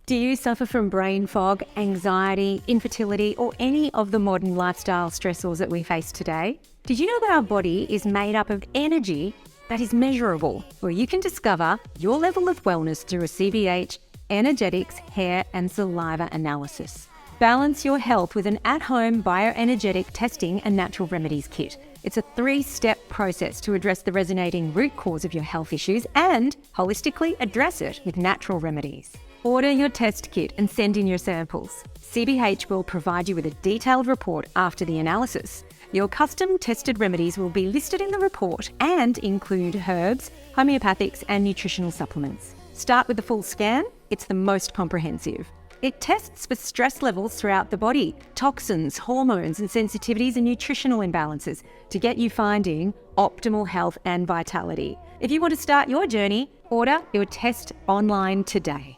Do you suffer from brain fog, anxiety, infertility, or any of the modern lifestyle stressors that we face today? Did you know that our body is made up of energy that is measurable, where you can discover your level of wellness through a CBH Energetics hair and saliva analysis? Balance your health with an at-home bioenergetic testing and natural remedies kit. It's a 3-step process to address the resonating root cause of your health issues and holistically address it with natural remedies. Order your test kit and send in your samples. CBH will provide you with a detailed report after the analysis. Your custom tested remedies will be listed in the report and include herbs, homeopathics, and nutritional supplements. Start with the full scan. It's the most comprehensive. It tests for stress levels throughout the body, toxins, hormones, and sensitivities and nutritional imbalances to get you finding optimal health and vitality. If you want to start your journey, order your test online today.